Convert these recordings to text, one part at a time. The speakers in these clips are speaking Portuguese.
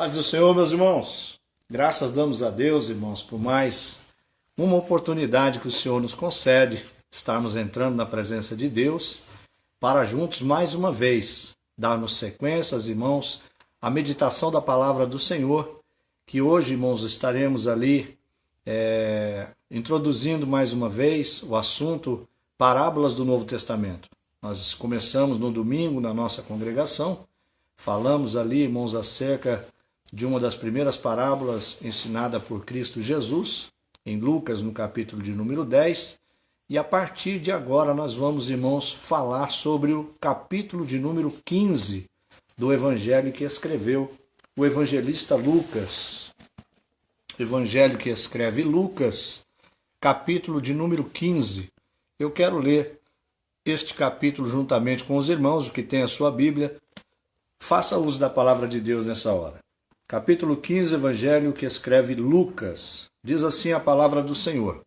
Paz do Senhor, meus irmãos. Graças damos a Deus, irmãos, por mais uma oportunidade que o Senhor nos concede, estarmos entrando na presença de Deus, para juntos, mais uma vez, darmos sequência, irmãos, à meditação da palavra do Senhor, que hoje, irmãos, estaremos ali introduzindo mais uma vez o assunto parábolas do Novo Testamento. Nós começamos no domingo na nossa congregação, falamos ali, irmãos, acerca de uma das primeiras parábolas ensinada por Cristo Jesus, em Lucas, no capítulo de número 10, e a partir de agora nós vamos, irmãos, falar sobre o capítulo de número 15 do evangelho que escreveu o evangelista Lucas. Evangelho que escreve Lucas, capítulo de número 15. Eu quero ler este capítulo juntamente com os irmãos, o que tem a sua Bíblia. Faça uso da palavra de Deus nessa hora. Capítulo 15, Evangelho que escreve Lucas. Diz assim a palavra do Senhor.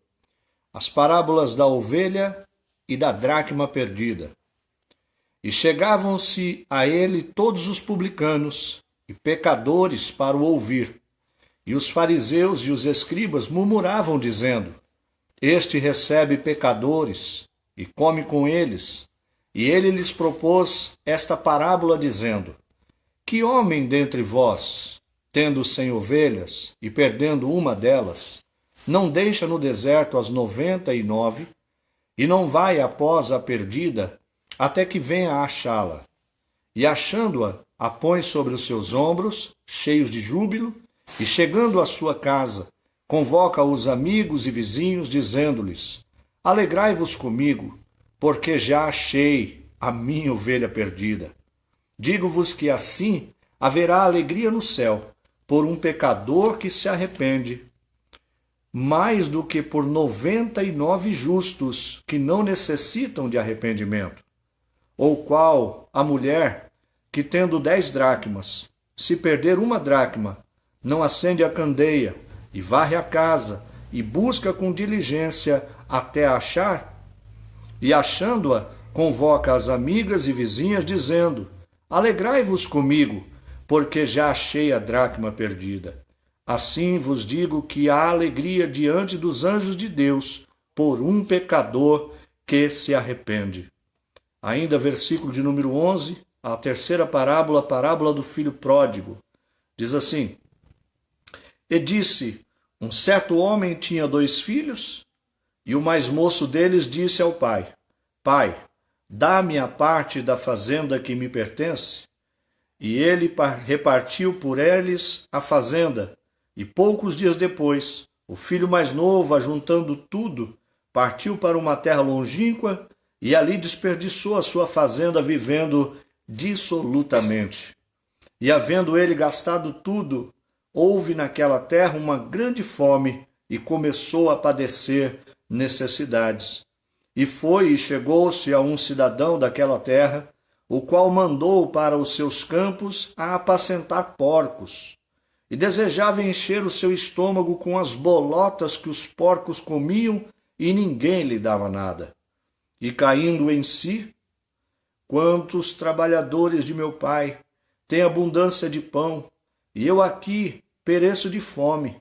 As parábolas da ovelha e da dracma perdida. E chegavam-se a ele todos os publicanos e pecadores para o ouvir. E os fariseus e os escribas murmuravam, dizendo: Este recebe pecadores e come com eles. E ele lhes propôs esta parábola, dizendo: Que homem dentre vós, tendo 100 ovelhas e perdendo uma delas, não deixa no deserto as 99 e não vai após a perdida até que venha a achá-la? E achando-a, a põe sobre os seus ombros, cheios de júbilo, e chegando à sua casa, convoca os amigos e vizinhos, dizendo-lhes: Alegrai-vos comigo, porque já achei a minha ovelha perdida. Digo-vos que assim haverá alegria no céu por um pecador que se arrepende, mais do que por 99 justos que não necessitam de arrependimento. Ou qual a mulher que, tendo 10 dracmas, se perder uma dracma, não acende a candeia e varre a casa e busca com diligência até a achar? E achando-a, convoca as amigas e vizinhas, dizendo: Alegrai-vos comigo, porque já achei a dracma perdida. Assim vos digo que há alegria diante dos anjos de Deus por um pecador que se arrepende. Ainda versículo de número 11, a terceira parábola, a parábola do filho pródigo. Diz assim: E disse: Um certo homem tinha 2 filhos, e o mais moço deles disse ao pai: Pai, dá-me a parte da fazenda que me pertence. E ele repartiu por eles a fazenda. E poucos dias depois, o filho mais novo, ajuntando tudo, partiu para uma terra longínqua e ali desperdiçou a sua fazenda, vivendo dissolutamente. E havendo ele gastado tudo, houve naquela terra uma grande fome e começou a padecer necessidades. E foi e chegou-se a um cidadão daquela terra, o qual mandou para os seus campos a apacentar porcos, e desejava encher o seu estômago com as bolotas que os porcos comiam, e ninguém lhe dava nada. E caindo em si: Quantos trabalhadores de meu pai têm abundância de pão, e eu aqui pereço de fome.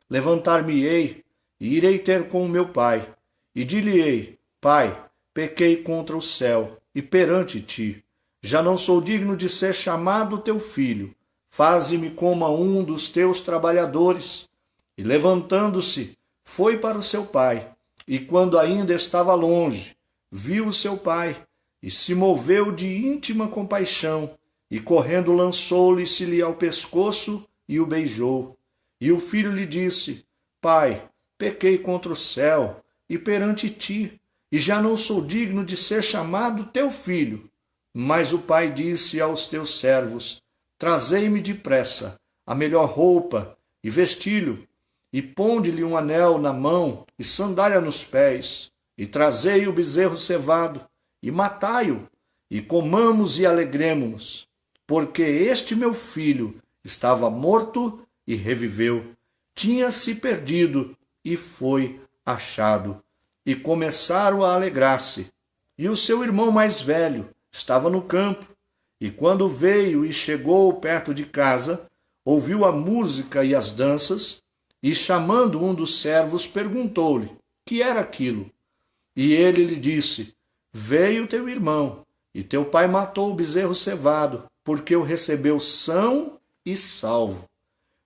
Levantar-me-ei e irei ter com o meu pai, e dir-lhe-ei: Pai, pequei contra o céu e perante ti. Já não sou digno de ser chamado teu filho. Faze-me como a um dos teus trabalhadores. E levantando-se, foi para o seu pai. E quando ainda estava longe, viu o seu pai, e se moveu de íntima compaixão, e correndo lançou-lhe-se-lhe ao pescoço e o beijou. E o filho lhe disse: Pai, pequei contra o céu e perante ti, e já não sou digno de ser chamado teu filho. Mas o pai disse aos teus servos: Trazei-me depressa a melhor roupa e vestilho, e ponde-lhe um anel na mão e sandália nos pés, e trazei o bezerro cevado, e matai-o, e comamos e alegremo-nos, porque este meu filho estava morto e reviveu, tinha-se perdido e foi achado. E começaram a alegrar-se. E o seu irmão mais velho estava no campo, e quando veio e chegou perto de casa, ouviu a música e as danças, e chamando um dos servos, perguntou-lhe: que era aquilo? E ele lhe disse: veio teu irmão, e teu pai matou o bezerro cevado, porque o recebeu são e salvo.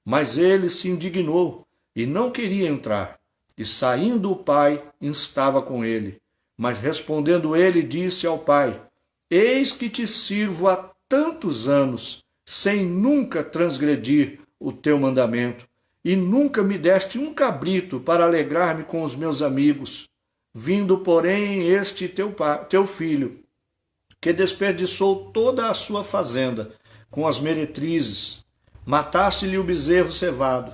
Mas ele se indignou e não queria entrar. E saindo o pai, instava com ele. Mas respondendo ele, disse ao pai: eis que te sirvo há tantos anos, sem nunca transgredir o teu mandamento, e nunca me deste um cabrito para alegrar-me com os meus amigos. Vindo, porém, este teu filho, que desperdiçou toda a sua fazenda com as meretrizes, mataste-lhe o bezerro cevado.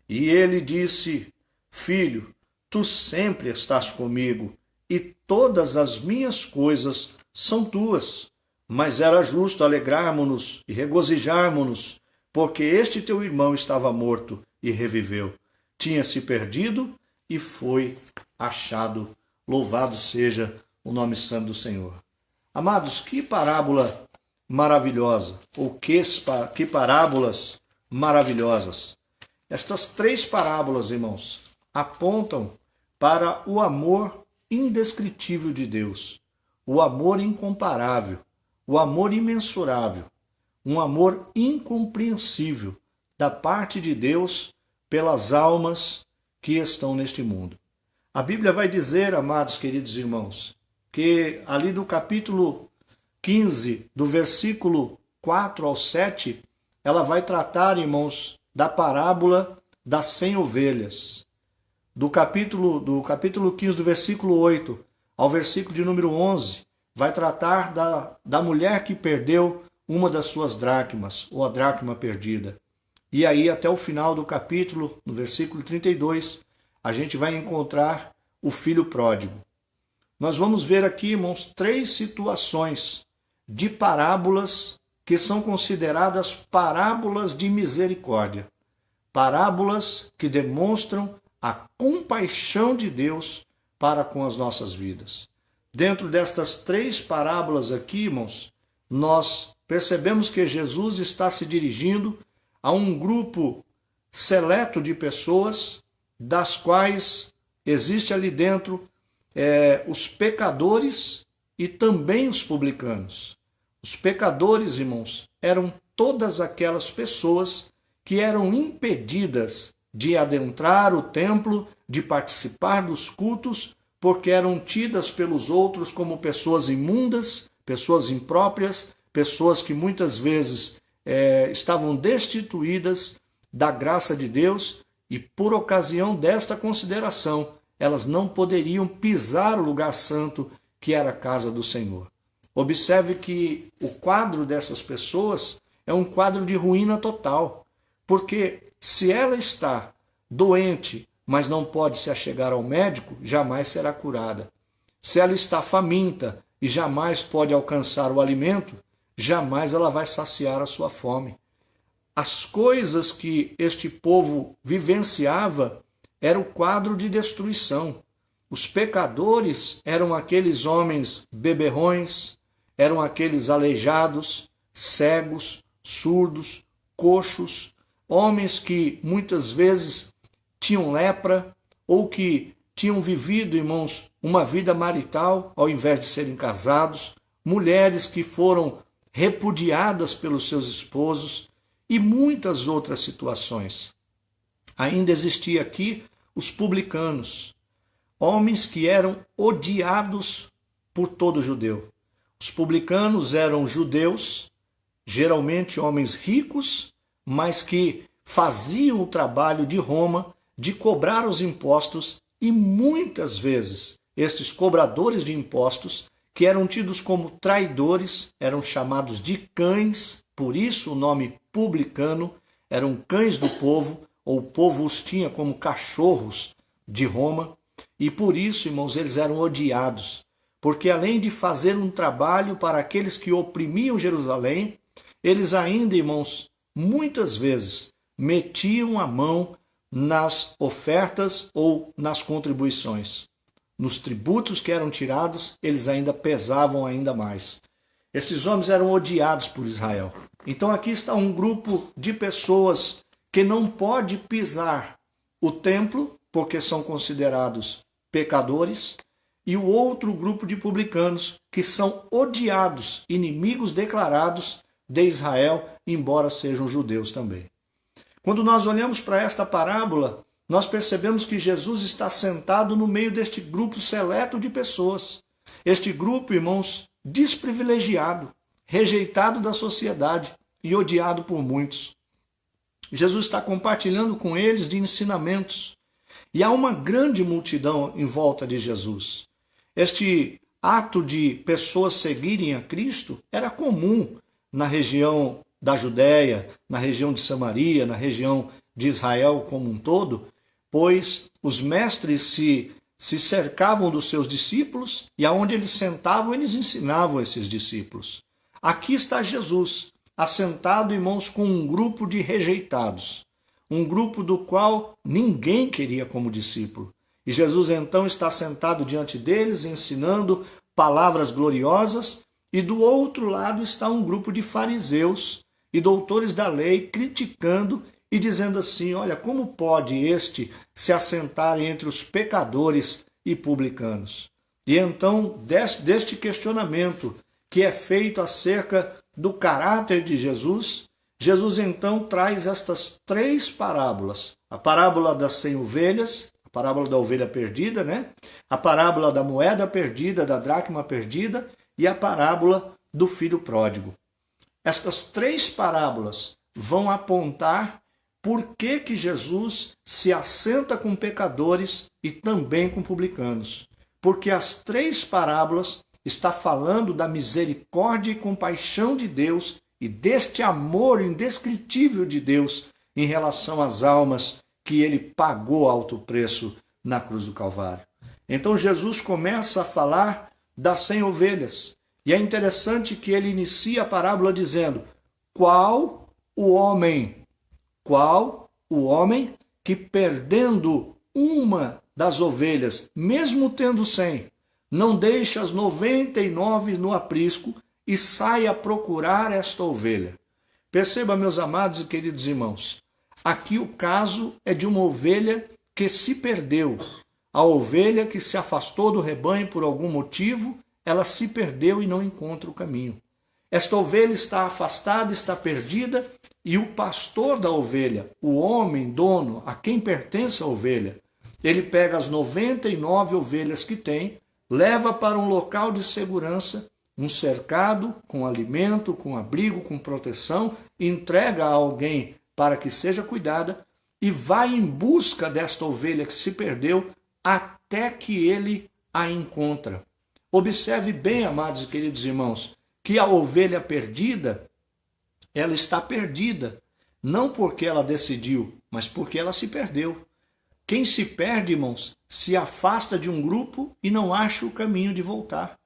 E ele disse: filho, tu sempre estás comigo, e todas as minhas coisas são tuas. Mas era justo alegrarmos-nos e regozijarmos-nos, porque este teu irmão estava morto e reviveu. Tinha se perdido e foi achado. Louvado seja o nome santo do Senhor. Amados, que parábola maravilhosa, ou que parábolas maravilhosas. Estas 3 parábolas, irmãos, apontam para o amor indescritível de Deus, o amor incomparável, o amor imensurável, um amor incompreensível da parte de Deus pelas almas que estão neste mundo. A Bíblia vai dizer, amados queridos irmãos, que ali do capítulo 15, do versículo 4 ao 7, ela vai tratar, irmãos, da parábola das 100 ovelhas. Do capítulo 15, do versículo 8 ao versículo de número 11, vai tratar da mulher que perdeu uma das suas dracmas, ou a dracma perdida. E aí, até o final do capítulo, no versículo 32, a gente vai encontrar o filho pródigo. Nós vamos ver aqui, irmãos, 3 situações de parábolas que são consideradas parábolas de misericórdia. Parábolas que demonstram a compaixão de Deus para com as nossas vidas. Dentro destas 3 parábolas aqui, irmãos, nós percebemos que Jesus está se dirigindo a um grupo seleto de pessoas, das quais existe ali dentro os pecadores e também os publicanos. Os pecadores, irmãos, eram todas aquelas pessoas que eram impedidas de adentrar o templo, de participar dos cultos, porque eram tidas pelos outros como pessoas imundas, pessoas impróprias, pessoas que muitas vezes estavam destituídas da graça de Deus, e por ocasião desta consideração, elas não poderiam pisar o lugar santo que era a casa do Senhor. Observe que o quadro dessas pessoas é um quadro de ruína total, porque se ela está doente, mas não pode se achegar ao médico, jamais será curada. Se ela está faminta e jamais pode alcançar o alimento, jamais ela vai saciar a sua fome. As coisas que este povo vivenciava era o quadro de destruição. Os pecadores eram aqueles homens beberrões, eram aqueles aleijados, cegos, surdos, coxos, homens que muitas vezes tinham lepra ou que tinham vivido, irmãos, uma vida marital ao invés de serem casados, mulheres que foram repudiadas pelos seus esposos e muitas outras situações. Ainda existia aqui os publicanos, homens que eram odiados por todo judeu. Os publicanos eram judeus, geralmente homens ricos, mas que faziam o trabalho de Roma de cobrar os impostos, e muitas vezes estes cobradores de impostos, que eram tidos como traidores, eram chamados de cães, por isso o nome publicano, eram cães do povo, ou o povo os tinha como cachorros de Roma, e por isso, irmãos, eles eram odiados, porque além de fazer um trabalho para aqueles que oprimiam Jerusalém, eles ainda, irmãos, muitas vezes metiam a mão nas ofertas ou nas contribuições. Nos tributos que eram tirados, eles ainda pesavam ainda mais. Esses homens eram odiados por Israel. Então aqui está um grupo de pessoas que não pode pisar o templo, porque são considerados pecadores, e o outro grupo de publicanos, que são odiados, inimigos declarados de Israel, embora sejam judeus também. Quando nós olhamos para esta parábola, nós percebemos que Jesus está sentado no meio deste grupo seleto de pessoas. Este grupo, irmãos, desprivilegiado, rejeitado da sociedade e odiado por muitos. Jesus está compartilhando com eles de ensinamentos. E há uma grande multidão em volta de Jesus. Este ato de pessoas seguirem a Cristo era comum na região da Judéia, na região de Samaria, na região de Israel como um todo, pois os mestres se cercavam dos seus discípulos e aonde eles sentavam, eles ensinavam esses discípulos. Aqui está Jesus, assentado, irmãos, com um grupo de rejeitados, um grupo do qual ninguém queria como discípulo. E Jesus então está sentado diante deles, ensinando palavras gloriosas, e do outro lado está um grupo de fariseus e doutores da lei criticando e dizendo assim: olha, como pode este se assentar entre os pecadores e publicanos? E então, deste questionamento que é feito acerca do caráter de Jesus, Jesus então traz estas 3 parábolas. A parábola das 100 ovelhas, a parábola da ovelha perdida, né? A parábola da moeda perdida, da dracma perdida, e a parábola do filho pródigo. Estas 3 parábolas vão apontar por que Jesus se assenta com pecadores e também com publicanos. Porque as 3 parábolas estão falando da misericórdia e compaixão de Deus e deste amor indescritível de Deus em relação às almas que ele pagou alto preço na cruz do Calvário. Então Jesus começa a falar das 100 ovelhas. E é interessante que ele inicia a parábola dizendo: qual o homem que perdendo uma das ovelhas, mesmo tendo 100, não deixa as 99 no aprisco e sai a procurar esta ovelha? Perceba, meus amados e queridos irmãos, aqui o caso é de uma ovelha que se perdeu. A ovelha que se afastou do rebanho por algum motivo, ela se perdeu e não encontra o caminho. Esta ovelha está afastada, está perdida, e o pastor da ovelha, o homem, dono, a quem pertence a ovelha, ele pega as 99 ovelhas que tem, leva para um local de segurança, um cercado, com alimento, com abrigo, com proteção, entrega a alguém para que seja cuidada e vai em busca desta ovelha que se perdeu até que ele a encontra. Observe bem, amados e queridos irmãos, que a ovelha perdida, ela está perdida, não porque ela decidiu, mas porque ela se perdeu. Quem se perde, irmãos, se afasta de um grupo e não acha o caminho de voltar.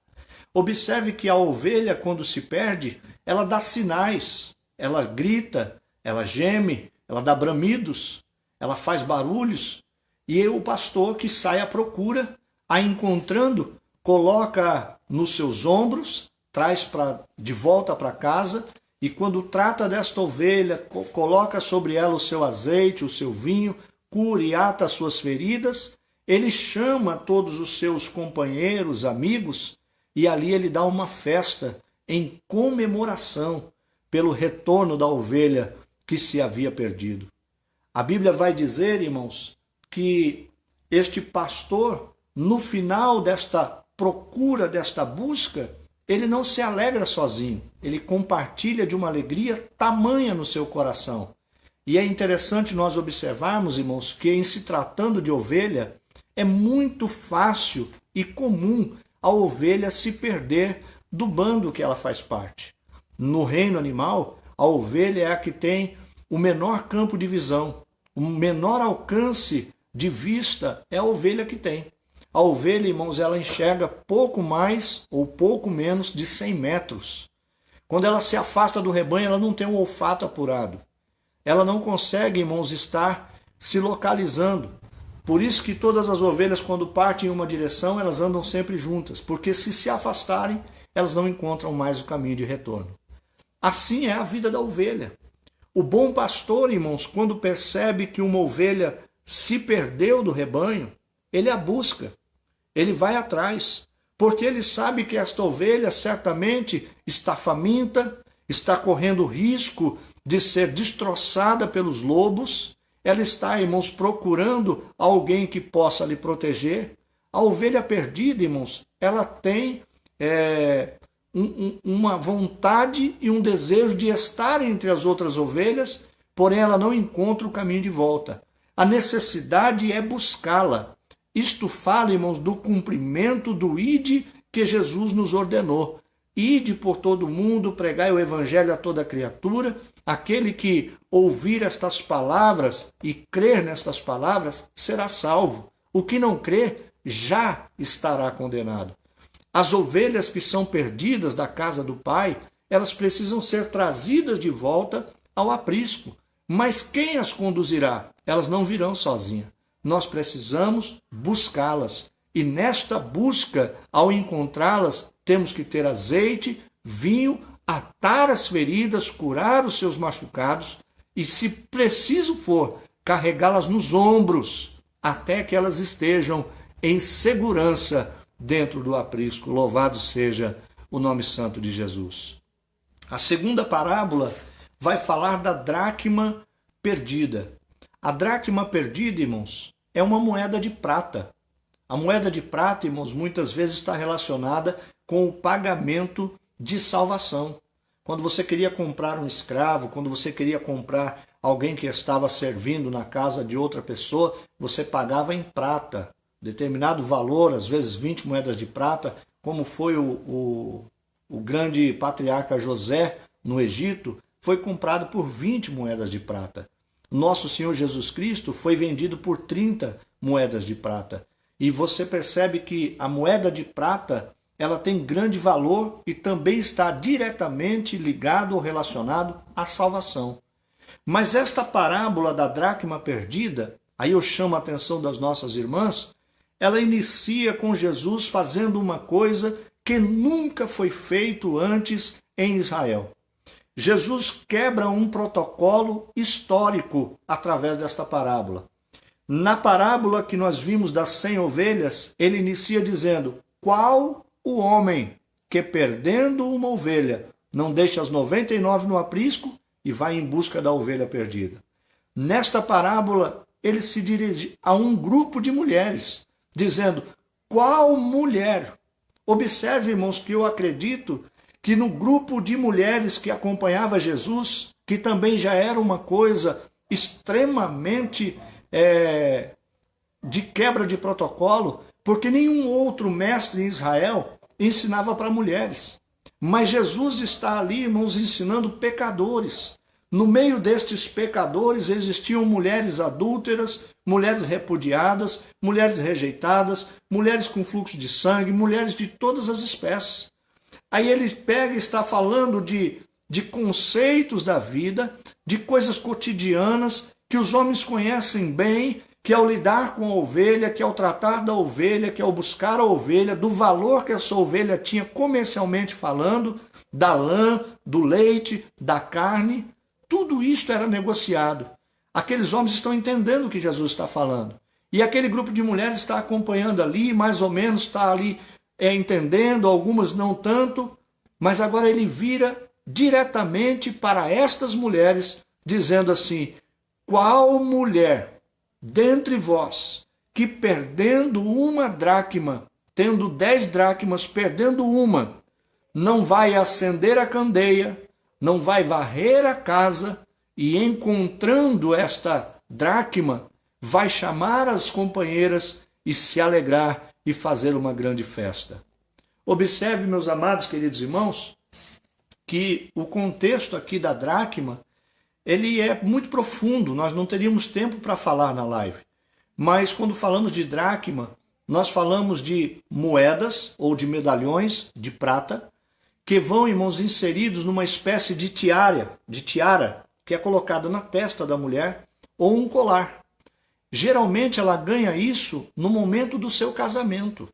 Observe que a ovelha, quando se perde, ela dá sinais, ela grita, ela geme, ela dá bramidos, ela faz barulhos, e o pastor que sai à procura, a encontrando, coloca nos seus ombros, traz de volta para casa, e quando trata desta ovelha, coloca sobre ela o seu azeite, o seu vinho, cura e ata as suas feridas, ele chama todos os seus companheiros, amigos, e ali ele dá uma festa em comemoração pelo retorno da ovelha que se havia perdido. A Bíblia vai dizer, irmãos, que este pastor, no final desta procura, desta busca, ele não se alegra sozinho, ele compartilha de uma alegria tamanha no seu coração. E é interessante nós observarmos, irmãos, que em se tratando de ovelha, é muito fácil e comum a ovelha se perder do bando que ela faz parte. No reino animal, a ovelha é a que tem o menor campo de visão, o menor alcance de vista é a ovelha que tem. A ovelha, irmãos, ela enxerga pouco mais ou pouco menos de 100 metros. Quando ela se afasta do rebanho, ela não tem um olfato apurado. Ela não consegue, irmãos, estar se localizando. Por isso que todas as ovelhas, quando partem em uma direção, elas andam sempre juntas, porque se afastarem, elas não encontram mais o caminho de retorno. Assim é a vida da ovelha. O bom pastor, irmãos, quando percebe que uma ovelha se perdeu do rebanho, ele a busca, ele vai atrás, porque ele sabe que esta ovelha certamente está faminta, está correndo risco de ser destroçada pelos lobos, ela está, irmãos, procurando alguém que possa lhe proteger. A ovelha perdida, irmãos, ela tem uma vontade e um desejo de estar entre as outras ovelhas, porém ela não encontra o caminho de volta. A necessidade é buscá-la. Isto fala, irmãos, do cumprimento do ide que Jesus nos ordenou. Ide por todo o mundo, pregai o evangelho a toda criatura. Aquele que ouvir estas palavras e crer nestas palavras será salvo. O que não crer já estará condenado. As ovelhas que são perdidas da casa do Pai, elas precisam ser trazidas de volta ao aprisco. Mas quem as conduzirá? Elas não virão sozinhas. Nós precisamos buscá-las. E nesta busca, ao encontrá-las, temos que ter azeite, vinho, atar as feridas, curar os seus machucados e, se preciso for, carregá-las nos ombros até que elas estejam em segurança dentro do aprisco. Louvado seja o nome santo de Jesus. A segunda parábola vai falar da dracma perdida. A dracma perdida, irmãos, é uma moeda de prata. A moeda de prata, irmãos, muitas vezes está relacionada com o pagamento de salvação. Quando você queria comprar um escravo, quando você queria comprar alguém que estava servindo na casa de outra pessoa, você pagava em prata. Determinado valor, às vezes 20 moedas de prata, como foi o grande patriarca José no Egito, foi comprado por 20 moedas de prata. Nosso Senhor Jesus Cristo foi vendido por 30 moedas de prata. E você percebe que a moeda de prata, ela tem grande valor e também está diretamente ligado ou relacionado à salvação. Mas esta parábola da dracma perdida, aí eu chamo a atenção das nossas irmãs, ela inicia com Jesus fazendo uma coisa que nunca foi feito antes em Israel. Jesus quebra um protocolo histórico através desta parábola. Na parábola que nós vimos das 100 ovelhas, ele inicia dizendo: qual o homem que, perdendo uma ovelha, não deixa as 99 no aprisco e vai em busca da ovelha perdida? Nesta parábola, ele se dirige a um grupo de mulheres, dizendo: qual mulher? Observe, irmãos, que eu acredito que no grupo de mulheres que acompanhava Jesus, que também já era uma coisa extremamente de quebra de protocolo, porque nenhum outro mestre em Israel ensinava para mulheres. Mas Jesus está ali, irmãos, ensinando pecadores. No meio destes pecadores existiam mulheres adúlteras, mulheres repudiadas, mulheres rejeitadas, mulheres com fluxo de sangue, mulheres de todas as espécies. Aí ele pega e está falando de conceitos da vida, de coisas cotidianas que os homens conhecem bem, que ao lidar com a ovelha, que ao tratar da ovelha, que ao buscar a ovelha, do valor que essa ovelha tinha comercialmente falando, da lã, do leite, da carne, tudo isto era negociado. Aqueles homens estão entendendo o que Jesus está falando. E aquele grupo de mulheres está acompanhando ali, mais ou menos está ali entendendo, algumas não tanto, mas agora ele vira diretamente para estas mulheres, dizendo assim: qual mulher dentre vós que, perdendo uma dracma, tendo 10 dracmas, perdendo uma, não vai acender a candeia, não vai varrer a casa e, encontrando esta dracma, vai chamar as companheiras e se alegrar e fazer uma grande festa? Observe, meus amados, queridos irmãos, que o contexto aqui da dracma, ele é muito profundo, nós não teríamos tempo para falar na live. Mas quando falamos de dracma, nós falamos de moedas ou de medalhões de prata, que vão, irmãos, inseridos numa espécie de tiara, que é colocada na testa da mulher, ou um colar. Geralmente ela ganha isso no momento do seu casamento.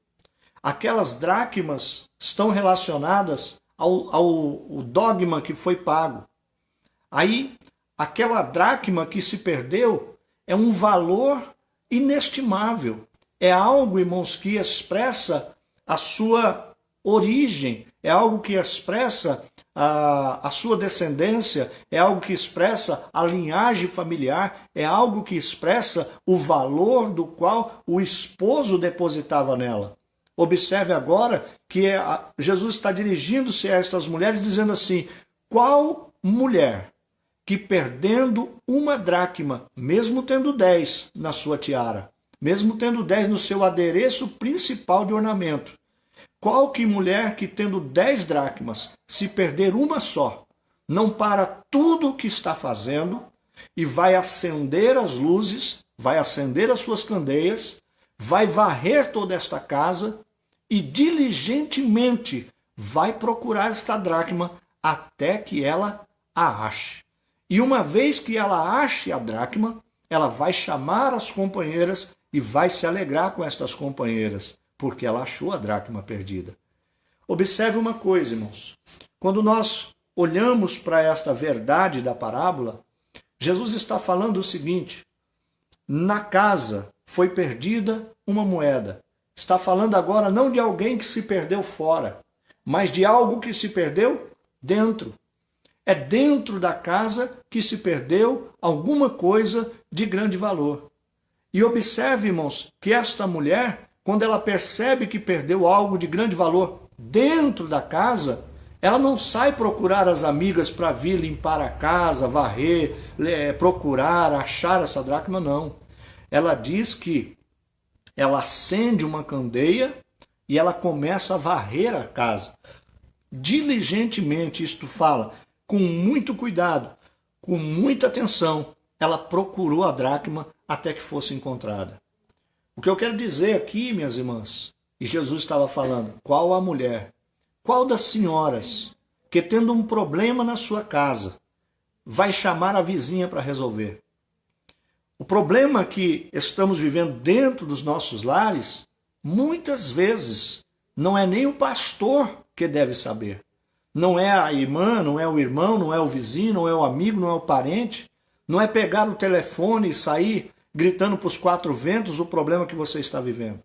Aquelas dracmas estão relacionadas ao dogma que foi pago. Aí, aquela dracma que se perdeu é um valor inestimável. É algo, irmãos, que expressa a sua origem, é algo que expressa a sua descendência, é algo que expressa a linhagem familiar, é algo que expressa o valor do qual o esposo depositava nela. Observe agora que Jesus está dirigindo-se a estas mulheres dizendo assim: qual mulher que perdendo uma dracma, mesmo tendo 10 na sua tiara, mesmo tendo 10 no seu adereço principal de ornamento, qual que mulher que tendo 10 dracmas, se perder uma só, não para tudo o que está fazendo e vai acender as luzes, vai acender as suas candeias, vai varrer toda esta casa e diligentemente vai procurar esta dracma até que ela a ache. E uma vez que ela ache a dracma, ela vai chamar as companheiras e vai se alegrar com estas companheiras, porque ela achou a dracma perdida. Observe uma coisa, irmãos. Quando nós olhamos para esta verdade da parábola, Jesus está falando o seguinte: na casa foi perdida uma moeda. Está falando agora não de alguém que se perdeu fora, mas de algo que se perdeu dentro. É dentro da casa que se perdeu alguma coisa de grande valor. E observe, irmãos, que esta mulher, quando ela percebe que perdeu algo de grande valor dentro da casa, ela não sai procurar as amigas para vir limpar a casa, varrer, procurar, achar essa dracma, não. Ela diz que ela acende uma candeia e ela começa a varrer a casa. Diligentemente, isto fala, com muito cuidado, com muita atenção, ela procurou a dracma até que fosse encontrada. O que eu quero dizer aqui, minhas irmãs, e Jesus estava falando, qual a mulher, qual das senhoras que tendo um problema na sua casa, vai chamar a vizinha para resolver? O problema que estamos vivendo dentro dos nossos lares, muitas vezes, não é nem o pastor que deve saber. Não é a irmã, não é o irmão, não é o vizinho, não é o amigo, não é o parente. Não é pegar o telefone e sair gritando para os 4 ventos o problema que você está vivendo.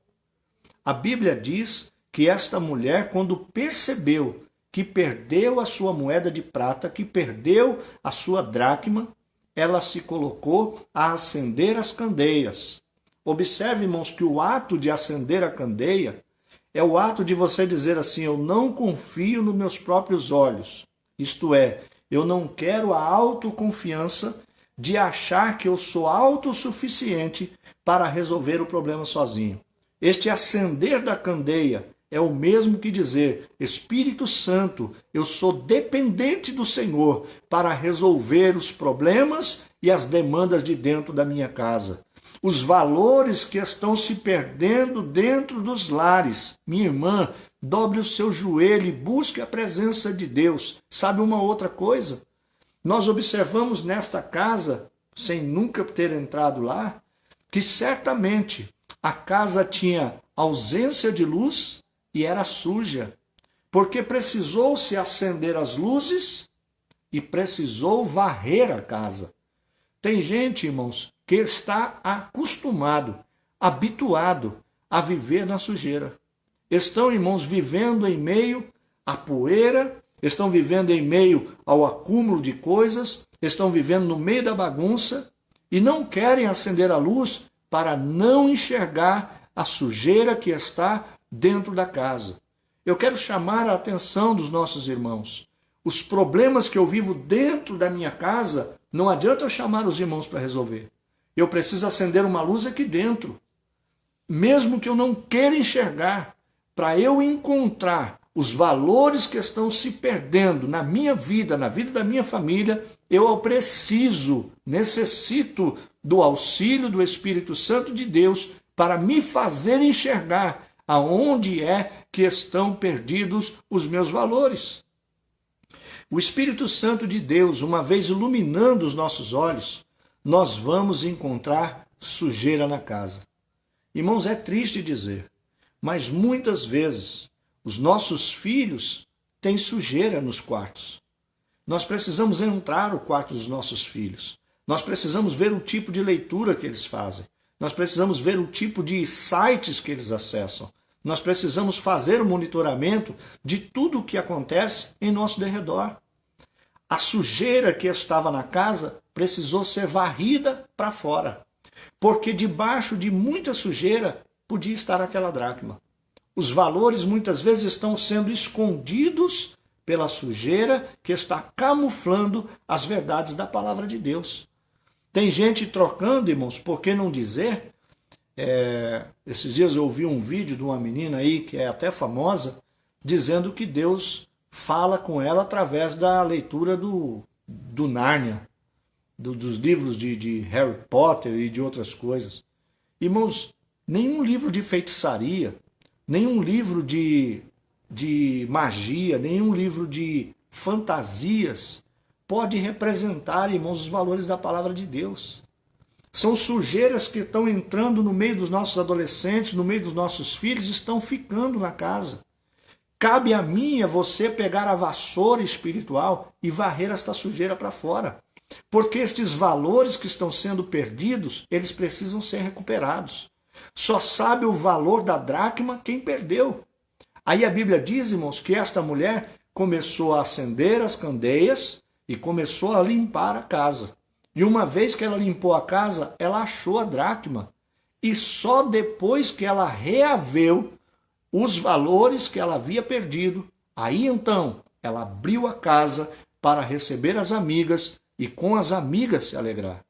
A Bíblia diz que esta mulher, quando percebeu que perdeu a sua moeda de prata, que perdeu a sua dracma, ela se colocou a acender as candeias. Observe, irmãos, que o ato de acender a candeia é o ato de você dizer assim: eu não confio nos meus próprios olhos. Isto é, eu não quero a autoconfiança de achar que eu sou autossuficiente para resolver o problema sozinho. Este acender da candeia é o mesmo que dizer: Espírito Santo, eu sou dependente do Senhor para resolver os problemas e as demandas de dentro da minha casa. Os valores que estão se perdendo dentro dos lares. Minha irmã, dobre o seu joelho e busque a presença de Deus. Sabe uma outra coisa? Nós observamos nesta casa, sem nunca ter entrado lá, que certamente a casa tinha ausência de luz e era suja, porque precisou se acender as luzes e precisou varrer a casa. Tem gente, irmãos, que está acostumado, habituado a viver na sujeira. Estão, irmãos, vivendo em meio à poeira, estão vivendo em meio ao acúmulo de coisas, estão vivendo no meio da bagunça e não querem acender a luz para não enxergar a sujeira que está dentro da casa. Eu quero chamar a atenção dos nossos irmãos. Os problemas que eu vivo dentro da minha casa, não adianta eu chamar os irmãos para resolver. Eu preciso acender uma luz aqui dentro. Mesmo que eu não queira enxergar, para eu encontrar os valores que estão se perdendo na minha vida, na vida da minha família, eu necessito do auxílio do Espírito Santo de Deus para me fazer enxergar aonde é que estão perdidos os meus valores. O Espírito Santo de Deus, uma vez iluminando os nossos olhos, nós vamos encontrar sujeira na casa. Irmãos, é triste dizer, mas muitas vezes os nossos filhos tem sujeira nos quartos. Nós precisamos entrar no quarto dos nossos filhos. Nós precisamos ver o tipo de leitura que eles fazem. Nós precisamos ver o tipo de sites que eles acessam. Nós precisamos fazer o monitoramento de tudo o que acontece em nosso derredor. A sujeira que estava na casa precisou ser varrida para fora, porque debaixo de muita sujeira podia estar aquela dracma. Os valores muitas vezes estão sendo escondidos pela sujeira que está camuflando as verdades da palavra de Deus. Tem gente trocando, irmãos, por que não dizer? Esses dias eu ouvi um vídeo de uma menina aí, que é até famosa, dizendo que Deus fala com ela através da leitura do Nárnia, dos livros de Harry Potter e de outras coisas. Irmãos, nenhum livro de feitiçaria, nenhum livro de magia, nenhum livro de fantasias pode representar, irmãos, os valores da palavra de Deus. São sujeiras que estão entrando no meio dos nossos adolescentes, no meio dos nossos filhos, estão ficando na casa. Cabe a mim e a você pegar a vassoura espiritual e varrer esta sujeira para fora. Porque estes valores que estão sendo perdidos, eles precisam ser recuperados. Só sabe o valor da dracma quem perdeu. Aí a Bíblia diz, irmãos, que esta mulher começou a acender as candeias e começou a limpar a casa. E uma vez que ela limpou a casa, ela achou a dracma. E só depois que ela reaveu os valores que ela havia perdido, aí então ela abriu a casa para receber as amigas e com as amigas se alegrar.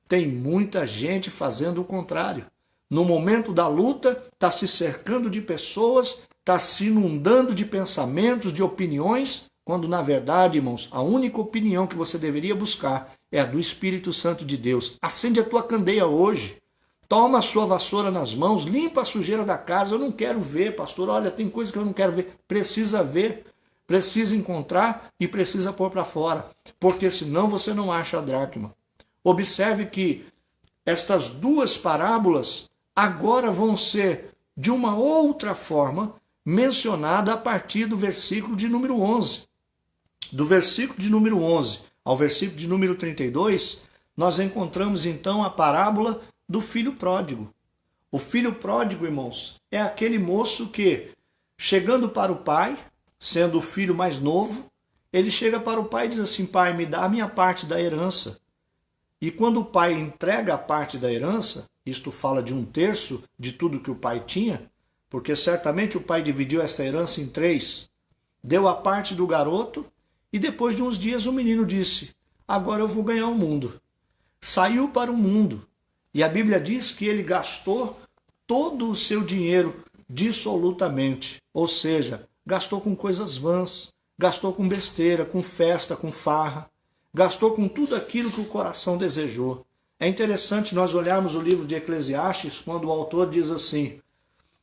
Tem muita gente fazendo o contrário. No momento da luta, está se cercando de pessoas, está se inundando de pensamentos, de opiniões, quando na verdade, irmãos, a única opinião que você deveria buscar é a do Espírito Santo de Deus. Acende a tua candeia hoje. Toma a sua vassoura nas mãos, limpa a sujeira da casa. Eu não quero ver, pastor, olha, tem coisa que eu não quero ver. Precisa ver, precisa encontrar e precisa pôr para fora, porque senão você não acha a dracma. Observe que estas duas parábolas agora vão ser, de uma outra forma, mencionadas a partir do versículo de número 11. Do versículo de número 11 ao versículo de número 32, nós encontramos então a parábola do filho pródigo. O filho pródigo, irmãos, é aquele moço que, chegando para o pai, sendo o filho mais novo, ele chega para o pai e diz assim: pai, me dá a minha parte da herança. E quando o pai entrega a parte da herança, isto fala de 1/3 de tudo que o pai tinha, porque certamente o pai dividiu essa herança em 3, deu a parte do garoto, e depois de uns dias o menino disse: agora eu vou ganhar o mundo. Saiu para o mundo. E a Bíblia diz que ele gastou todo o seu dinheiro dissolutamente. Ou seja, gastou com coisas vãs, gastou com besteira, com festa, com farra. Gastou com tudo aquilo que o coração desejou. É interessante nós olharmos o livro de Eclesiastes, quando o autor diz assim: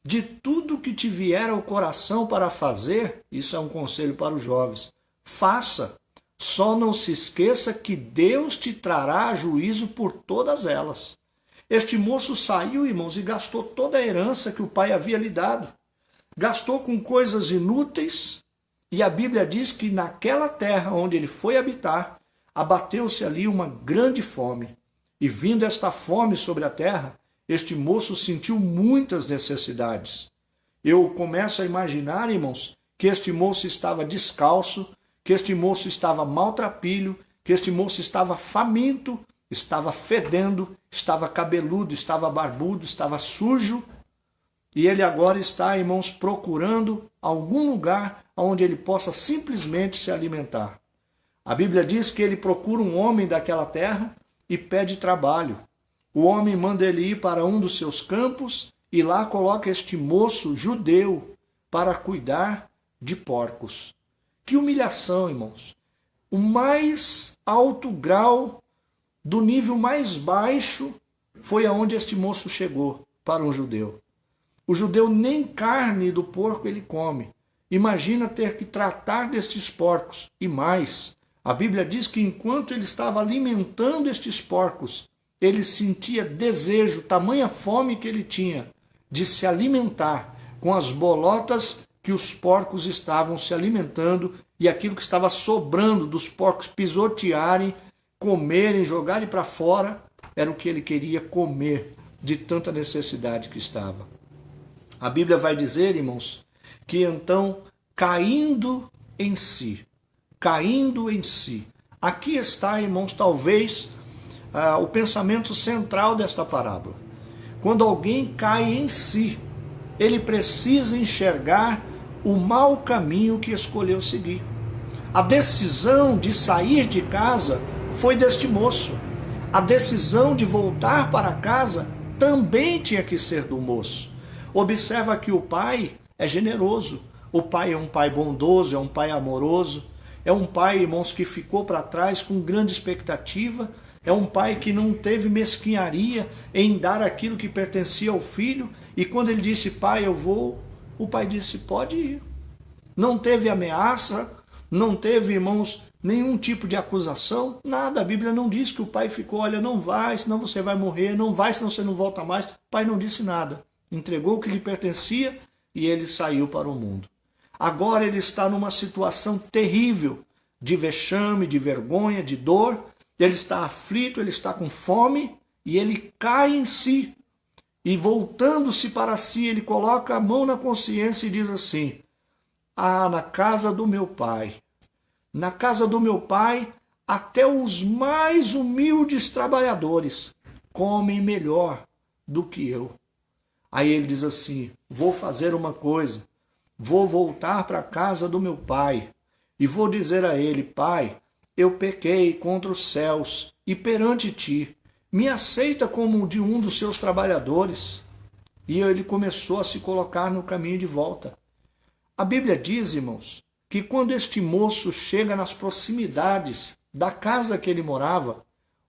de tudo que te vier ao coração para fazer, isso é um conselho para os jovens, faça. Só não se esqueça que Deus te trará juízo por todas elas. Este moço saiu, irmãos, e gastou toda a herança que o pai havia lhe dado. Gastou com coisas inúteis, e a Bíblia diz que naquela terra onde ele foi habitar, abateu-se ali uma grande fome. E vindo esta fome sobre a terra, este moço sentiu muitas necessidades. Eu começo a imaginar, irmãos, que este moço estava descalço, que este moço estava maltrapilho, que este moço estava faminto, estava fedendo, estava cabeludo, estava barbudo, estava sujo. E ele agora está, irmãos, procurando algum lugar onde ele possa simplesmente se alimentar. A Bíblia diz que ele procura um homem daquela terra e pede trabalho. O homem manda ele ir para um dos seus campos e lá coloca este moço judeu para cuidar de porcos. Que humilhação, irmãos! O mais alto grau do nível mais baixo foi aonde este moço chegou para um judeu. O judeu nem carne do porco ele come. Imagina ter que tratar destes porcos. E mais, a Bíblia diz que enquanto ele estava alimentando estes porcos, ele sentia desejo, tamanha fome que ele tinha, de se alimentar com as bolotas que os porcos estavam se alimentando e aquilo que estava sobrando dos porcos pisotearem, comerem, jogarem para fora, era o que ele queria comer, de tanta necessidade que estava. A Bíblia vai dizer, irmãos, que então, caindo em si, aqui está, irmãos, talvez o pensamento central desta parábola. Quando alguém cai em si, ele precisa enxergar o mau caminho que escolheu seguir. A decisão de sair de casa foi deste moço. A decisão de voltar para casa também tinha que ser do moço. Observa que o pai é generoso. O pai é um pai bondoso, é um pai amoroso. É um pai, irmãos, que ficou para trás com grande expectativa. É um pai que não teve mesquinharia em dar aquilo que pertencia ao filho. E quando ele disse, pai, eu vou, o pai disse, pode ir. Não teve ameaça, não teve, irmãos, nenhum tipo de acusação, nada. A Bíblia não diz que o pai ficou, olha, não vai, senão você vai morrer, não vai, senão você não volta mais. O pai não disse nada. Entregou o que lhe pertencia e ele saiu para o mundo. Agora ele está numa situação terrível, de vexame, de vergonha, de dor. Ele está aflito, ele está com fome e ele cai em si. E voltando-se para si, ele coloca a mão na consciência e diz assim, na casa do meu pai, até os mais humildes trabalhadores comem melhor do que eu. Aí ele diz assim, vou fazer uma coisa, vou voltar para a casa do meu pai e vou dizer a ele, pai, eu pequei contra os céus e perante ti, me aceita como de um dos seus trabalhadores. E ele começou a se colocar no caminho de volta. A Bíblia diz, irmãos, que quando este moço chega nas proximidades da casa que ele morava,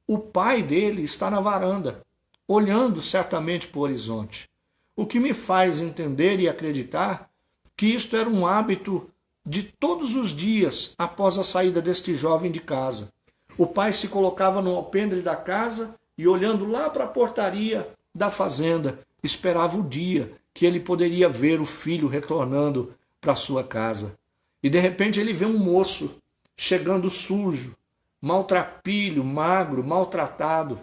o pai dele está na varanda, olhando certamente para o horizonte. O que me faz entender e acreditar que isto era um hábito de todos os dias após a saída deste jovem de casa. O pai se colocava no alpendre da casa e olhando lá para a portaria da fazenda, esperava o dia que ele poderia ver o filho retornando para sua casa. E de repente ele vê um moço chegando sujo, maltrapilho, magro, maltratado,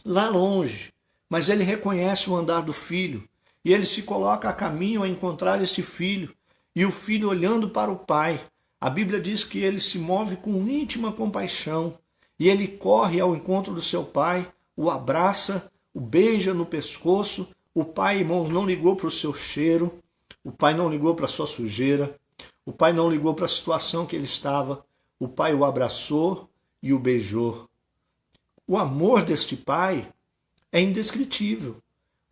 lá longe. Mas ele reconhece o andar do filho e ele se coloca a caminho a encontrar este filho. E o filho olhando para o pai, a Bíblia diz que ele se move com íntima compaixão e ele corre ao encontro do seu pai, o abraça, o beija no pescoço. O pai, irmãos, não ligou para o seu cheiro, o pai não ligou para a sua sujeira, o pai não ligou para a situação que ele estava. O pai o abraçou e o beijou. O amor deste pai é indescritível.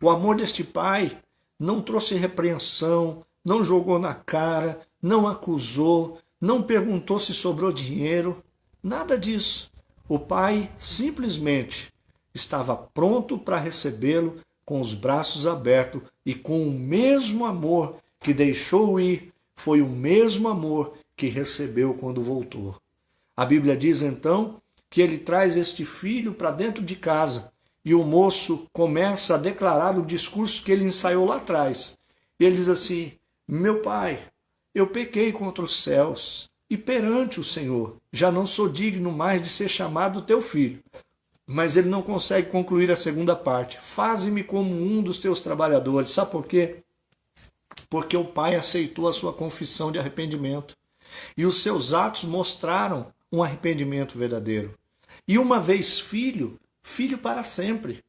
O amor deste pai não trouxe repreensão, não jogou na cara, não acusou, não perguntou se sobrou dinheiro, nada disso. O pai simplesmente estava pronto para recebê-lo com os braços abertos e com o mesmo amor que deixou ir, foi o mesmo amor que recebeu quando voltou. A Bíblia diz então que ele traz este filho para dentro de casa e o moço começa a declarar o discurso que ele ensaiou lá atrás. Ele diz assim, meu pai, eu pequei contra os céus e perante o Senhor, já não sou digno mais de ser chamado teu filho. Mas ele não consegue concluir a segunda parte. Faze-me como um dos teus trabalhadores. Sabe por quê? Porque o pai aceitou a sua confissão de arrependimento. E os seus atos mostraram um arrependimento verdadeiro. E uma vez filho, filho para sempre.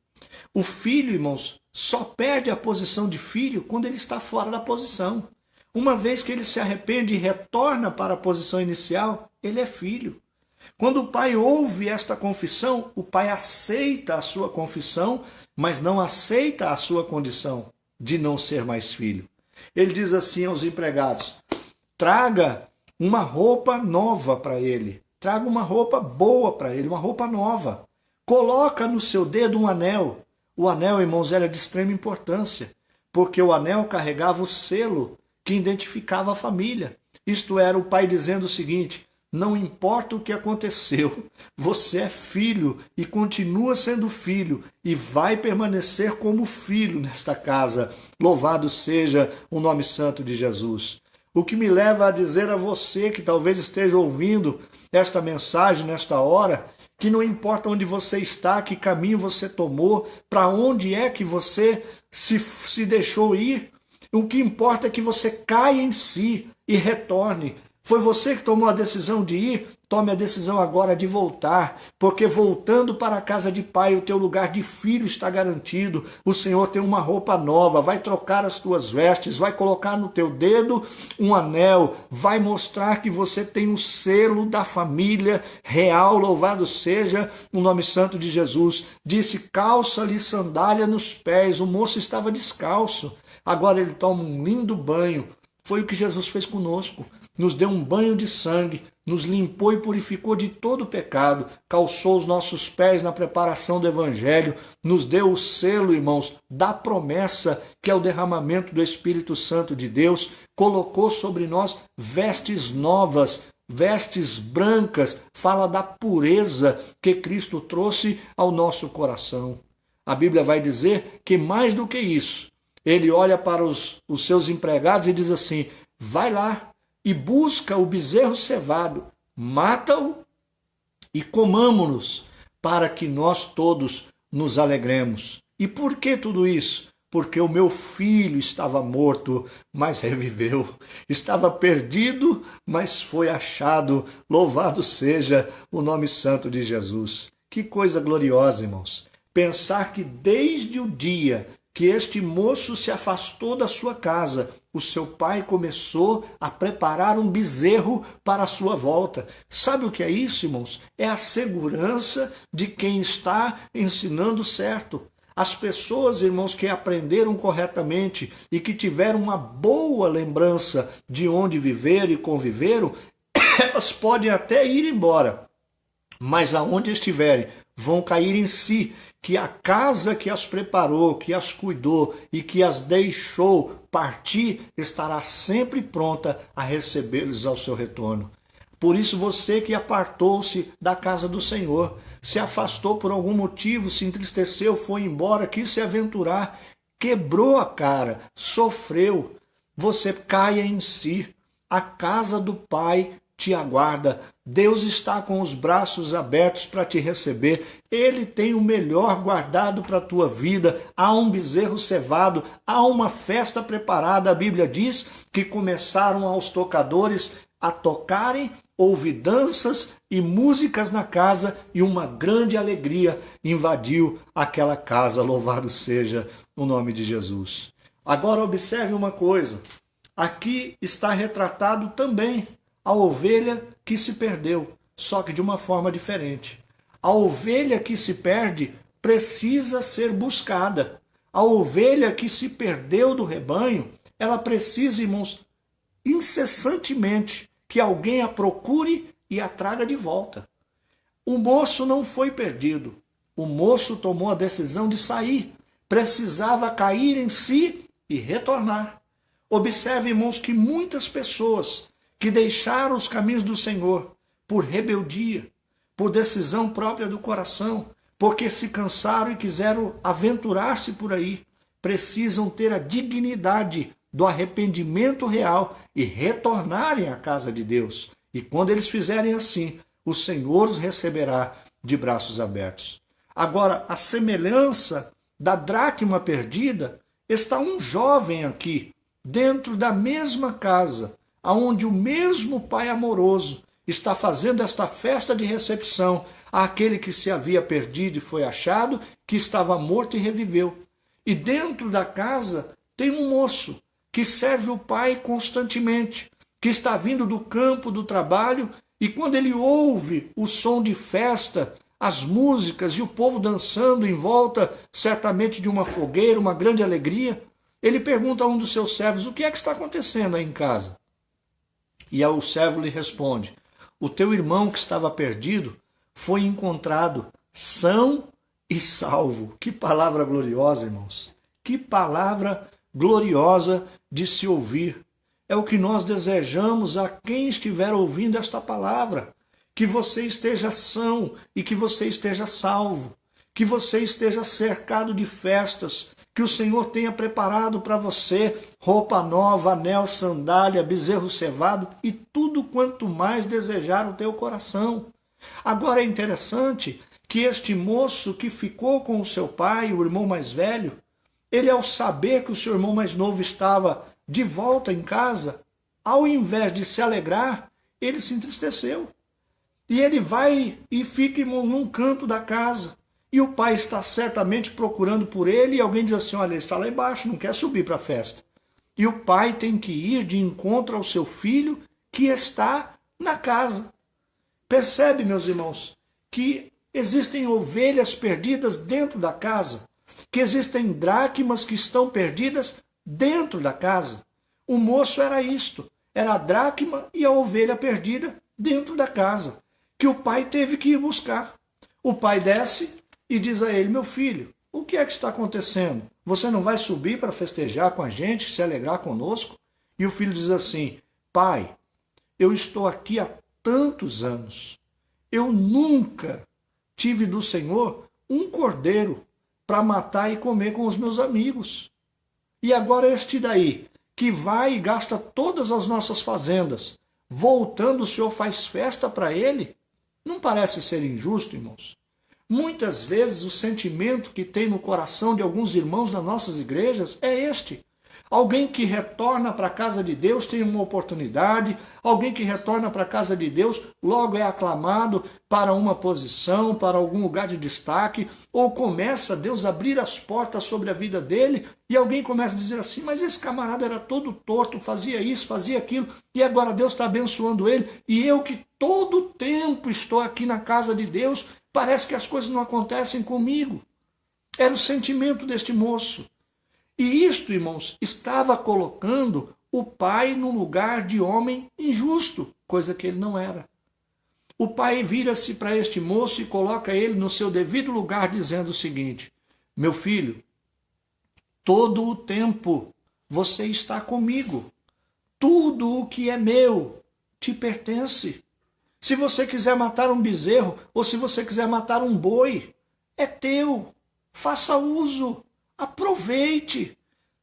O filho, irmãos, só perde a posição de filho quando ele está fora da posição. Uma vez que ele se arrepende e retorna para a posição inicial, ele é filho. Quando o pai ouve esta confissão, o pai aceita a sua confissão, mas não aceita a sua condição de não ser mais filho. Ele diz assim aos empregados, traga uma roupa nova para ele, traga uma roupa boa para ele, uma roupa nova. Coloca no seu dedo um anel. O anel, irmãos, era de extrema importância, porque o anel carregava o selo que identificava a família. Isto era o pai dizendo o seguinte, Não importa o que aconteceu, você é filho e continua sendo filho e vai permanecer como filho nesta casa. Louvado seja o nome santo de Jesus. O que me leva a dizer a você que talvez esteja ouvindo esta mensagem nesta hora, que não importa onde você está, que caminho você tomou, para onde é que você se deixou ir, o que importa é que você caia em si e retorne. Foi você que tomou a decisão de ir? Tome a decisão agora de voltar, porque voltando para a casa de pai, o teu lugar de filho está garantido. O Senhor tem uma roupa nova, vai trocar as tuas vestes, vai colocar no teu dedo um anel, vai mostrar que você tem o selo da família real, louvado seja o nome santo de Jesus. Disse, calça-lhe sandália nos pés, o moço estava descalço, agora ele toma um lindo banho. Foi o que Jesus fez conosco. Nos deu um banho de sangue, nos limpou e purificou de todo pecado, calçou os nossos pés na preparação do Evangelho, nos deu o selo, irmãos, da promessa, que é o derramamento do Espírito Santo de Deus, colocou sobre nós vestes novas, vestes brancas, fala da pureza que Cristo trouxe ao nosso coração. A Bíblia vai dizer que mais do que isso, ele olha para os seus empregados e diz assim, vai lá, e busca o bezerro cevado, mata-o e comamo-nos, para que nós todos nos alegremos. E por que tudo isso? Porque o meu filho estava morto, mas reviveu. Estava perdido, mas foi achado. Louvado seja o nome santo de Jesus. Que coisa gloriosa, irmãos. Pensar que desde o dia que este moço se afastou da sua casa, o seu pai começou a preparar um bezerro para a sua volta. Sabe o que é isso, irmãos? É a segurança de quem está ensinando certo. As pessoas, irmãos, que aprenderam corretamente e que tiveram uma boa lembrança de onde viveram e conviveram, elas podem até ir embora, mas aonde estiverem, vão cair em si, que a casa que as preparou, que as cuidou e que as deixou partir, estará sempre pronta a recebê-los ao seu retorno. Por isso você que apartou-se da casa do Senhor, se afastou por algum motivo, se entristeceu, foi embora, quis se aventurar, quebrou a cara, sofreu, você caia em si. A casa do Pai te aguarda. Deus está com os braços abertos para te receber. Ele tem o melhor guardado para a tua vida. Há um bezerro cevado, há uma festa preparada. A Bíblia diz que começaram aos tocadores a tocarem, houve danças e músicas na casa e uma grande alegria invadiu aquela casa. Louvado seja o nome de Jesus. Agora observe uma coisa. Aqui está retratado também a ovelha que se perdeu, só que de uma forma diferente. A ovelha que se perde precisa ser buscada. A ovelha que se perdeu do rebanho, ela precisa, irmãos, incessantemente que alguém a procure e a traga de volta. O moço não foi perdido. O moço tomou a decisão de sair. Precisava cair em si e retornar. Observe, irmãos, que muitas pessoas que deixaram os caminhos do Senhor por rebeldia, por decisão própria do coração, porque se cansaram e quiseram aventurar-se por aí, precisam ter a dignidade do arrependimento real e retornarem à casa de Deus. E quando eles fizerem assim, o Senhor os receberá de braços abertos. Agora, a semelhança da dracma perdida, está um jovem aqui, dentro da mesma casa, aonde o mesmo Pai amoroso está fazendo esta festa de recepção àquele que se havia perdido e foi achado, que estava morto e reviveu. E dentro da casa tem um moço que serve o Pai constantemente, que está vindo do campo do trabalho, e quando ele ouve o som de festa, as músicas e o povo dançando em volta, certamente de uma fogueira, uma grande alegria, ele pergunta a um dos seus servos, o que é que está acontecendo aí em casa? E o servo lhe responde, o teu irmão que estava perdido foi encontrado são e salvo. Que palavra gloriosa, irmãos. Que palavra gloriosa de se ouvir. É o que nós desejamos a quem estiver ouvindo esta palavra. Que você esteja são e que você esteja salvo. Que você esteja cercado de festas. Que o Senhor tenha preparado para você roupa nova, anel, sandália, bezerro cevado e tudo quanto mais desejar o teu coração. Agora é interessante que este moço que ficou com o seu pai, o irmão mais velho, ele ao saber que o seu irmão mais novo estava de volta em casa, ao invés de se alegrar, ele se entristeceu. E ele vai e fica num canto da casa. E o pai está certamente procurando por ele e alguém diz assim, olha, ele está lá embaixo, não quer subir para a festa. E o pai tem que ir de encontro ao seu filho que está na casa. Percebe, meus irmãos, que existem ovelhas perdidas dentro da casa, que existem dracmas que estão perdidas dentro da casa. O moço era isto, era a dracma e a ovelha perdida dentro da casa, que o pai teve que ir buscar. O pai desce e diz a ele, meu filho, o que é que está acontecendo? Você não vai subir para festejar com a gente, se alegrar conosco? E o filho diz assim, pai, eu estou aqui há tantos anos, eu nunca tive do Senhor um cordeiro para matar e comer com os meus amigos. E agora este daí, que vai e gasta todas as nossas fazendas, voltando o Senhor faz festa para ele? Não parece ser injusto, irmãos? Muitas vezes o sentimento que tem no coração de alguns irmãos das nossas igrejas é este. Alguém que retorna para a casa de Deus tem uma oportunidade, alguém que retorna para a casa de Deus logo é aclamado para uma posição, para algum lugar de destaque, ou começa Deus a abrir as portas sobre a vida dele e alguém começa a dizer assim, mas esse camarada era todo torto, fazia isso, fazia aquilo, e agora Deus está abençoando ele, e eu que todo o tempo estou aqui na casa de Deus, parece que as coisas não acontecem comigo. Era o sentimento deste moço. E isto, irmãos, estava colocando o pai num lugar de homem injusto, coisa que ele não era. O pai vira-se para este moço e coloca ele no seu devido lugar, dizendo o seguinte, meu filho, todo o tempo você está comigo, tudo o que é meu te pertence. Se você quiser matar um bezerro, ou se você quiser matar um boi, é teu, faça uso. Aproveite,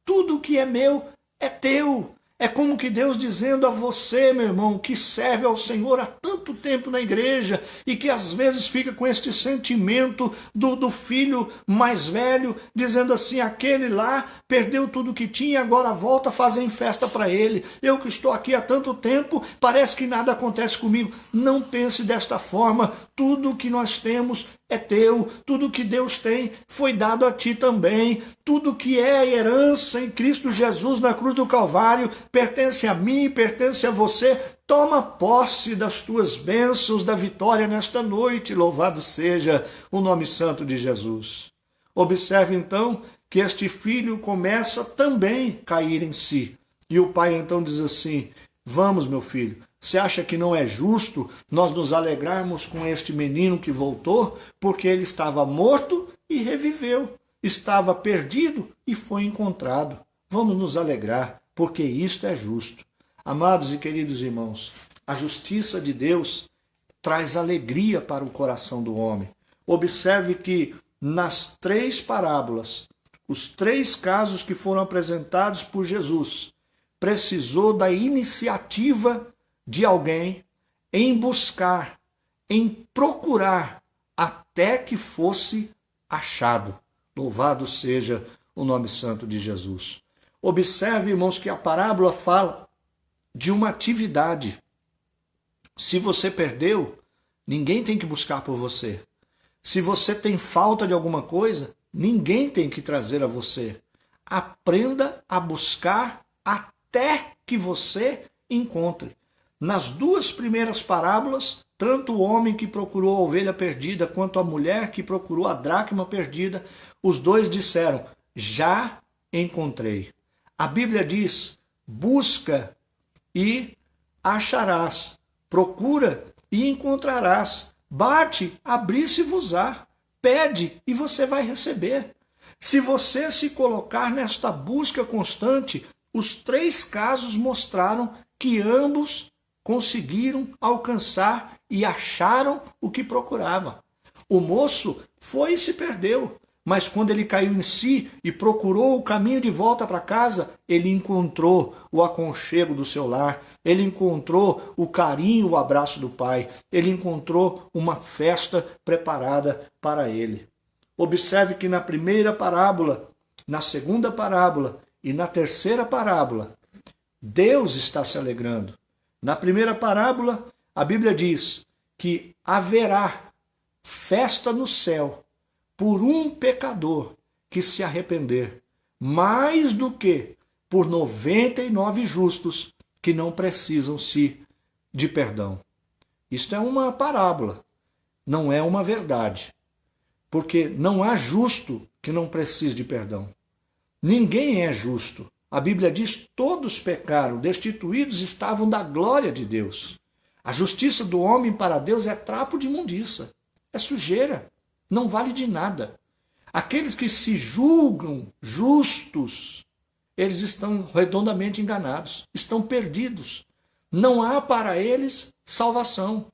tudo que é meu é teu. É como que Deus dizendo a você, meu irmão, que serve ao Senhor há tanto tempo na igreja e que às vezes fica com este sentimento do filho mais velho, dizendo assim, aquele lá perdeu tudo que tinha, agora volta a fazer festa para ele. Eu que estou aqui há tanto tempo, parece que nada acontece comigo. Não pense desta forma, tudo que nós temos é teu, tudo que Deus tem foi dado a ti também, tudo que é herança em Cristo Jesus na cruz do Calvário pertence a mim, pertence a você. Toma posse das tuas bênçãos da vitória nesta noite, louvado seja o nome santo de Jesus. Observe então que este filho começa também a cair em si, e o pai então diz assim, vamos meu filho, você acha que não é justo nós nos alegrarmos com este menino que voltou? Porque ele estava morto e reviveu. Estava perdido e foi encontrado. Vamos nos alegrar, porque isto é justo. Amados e queridos irmãos, a justiça de Deus traz alegria para o coração do homem. Observe que nas 3 parábolas, os 3 casos que foram apresentados por Jesus, precisou da iniciativa de alguém em buscar, em procurar, até que fosse achado. Louvado seja o nome santo de Jesus. Observe, irmãos, que a parábola fala de uma atividade. Se você perdeu, ninguém tem que buscar por você. Se você tem falta de alguma coisa, ninguém tem que trazer a você. Aprenda a buscar até que você encontre. Nas 2 primeiras parábolas, tanto o homem que procurou a ovelha perdida, quanto a mulher que procurou a dracma perdida, os 2 disseram, já encontrei. A Bíblia diz, busca e acharás, procura e encontrarás, bate, abrir-se-vos-á, pede e você vai receber. Se você se colocar nesta busca constante, Os 3 casos mostraram que ambos conseguiram alcançar e acharam o que procuravam. O moço foi e se perdeu, mas quando ele caiu em si e procurou o caminho de volta para casa, ele encontrou o aconchego do seu lar, ele encontrou o carinho, o abraço do pai, ele encontrou uma festa preparada para ele. Observe que na primeira parábola, na segunda parábola e na terceira parábola, Deus está se alegrando. Na primeira parábola, a Bíblia diz que haverá festa no céu por um pecador que se arrepender, mais do que por 99 justos que não precisam-se de perdão. Isto é uma parábola, não é uma verdade, porque não há justo que não precise de perdão. Ninguém é justo. A Bíblia diz: todos pecaram, destituídos estavam da glória de Deus. A justiça do homem para Deus é trapo de imundícia, é sujeira, não vale de nada. Aqueles que se julgam justos, eles estão redondamente enganados, estão perdidos. Não há para eles salvação.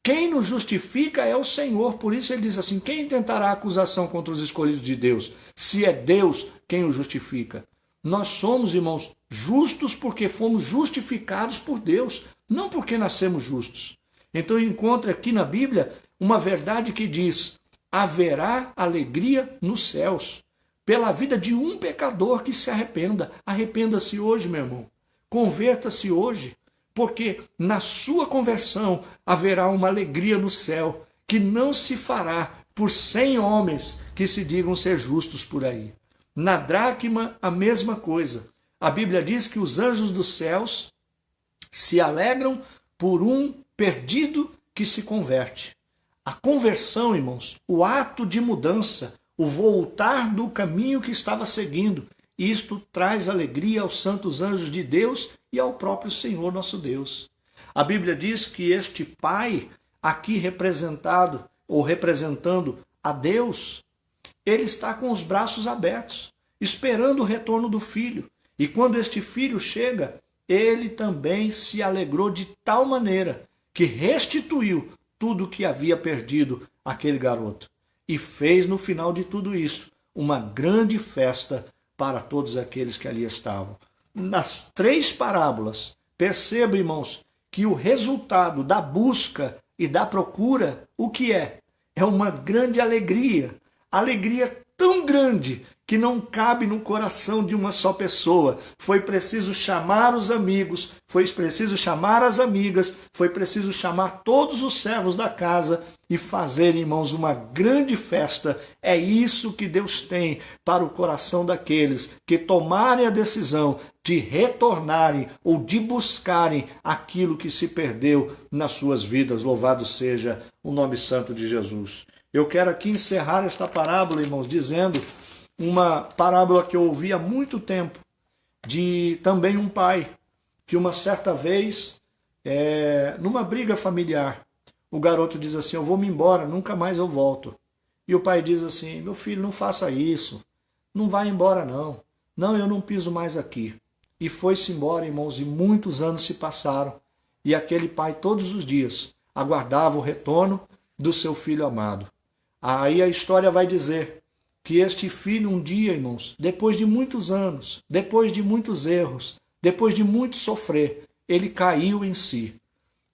Quem nos justifica é o Senhor. Por isso ele diz assim: quem tentará acusação contra os escolhidos de Deus? Se é Deus quem o justifica. Nós somos, irmãos, justos porque fomos justificados por Deus, não porque nascemos justos. Então encontra aqui na Bíblia uma verdade que diz: haverá alegria nos céus pela vida de um pecador que se arrependa. Arrependa-se hoje, meu irmão. Converta-se hoje, porque na sua conversão haverá uma alegria no céu que não se fará por 100 homens que se digam ser justos por aí. Na dracma, a mesma coisa. A Bíblia diz que os anjos dos céus se alegram por um perdido que se converte. A conversão, irmãos, o ato de mudança, o voltar do caminho que estava seguindo, isto traz alegria aos santos anjos de Deus e ao próprio Senhor nosso Deus. A Bíblia diz que este pai, aqui representado ou representando a Deus, ele está com os braços abertos, esperando o retorno do filho. E quando este filho chega, ele também se alegrou de tal maneira que restituiu tudo o que havia perdido aquele garoto. E fez no final de tudo isso uma grande festa para todos aqueles que ali estavam. Nas 3 parábolas, perceba, irmãos, que o resultado da busca e da procura, o que é? É uma grande alegria. Alegria tão grande que não cabe no coração de uma só pessoa. Foi preciso chamar os amigos, foi preciso chamar as amigas, foi preciso chamar todos os servos da casa e fazer, irmãos, uma grande festa. É isso que Deus tem para o coração daqueles que tomarem a decisão de retornarem ou de buscarem aquilo que se perdeu nas suas vidas. Louvado seja o nome santo de Jesus. Eu quero aqui encerrar esta parábola, irmãos, dizendo uma parábola que eu ouvi há muito tempo, de também um pai, que uma certa vez, numa briga familiar, o garoto diz assim: eu vou me embora, nunca mais eu volto. E o pai diz assim: meu filho, não faça isso, não vai embora não, eu não piso mais aqui. E foi-se embora, irmãos, e muitos anos se passaram, e aquele pai todos os dias aguardava o retorno do seu filho amado. Aí a história vai dizer que este filho um dia, irmãos, depois de muitos anos, depois de muitos erros, depois de muito sofrer, ele caiu em si.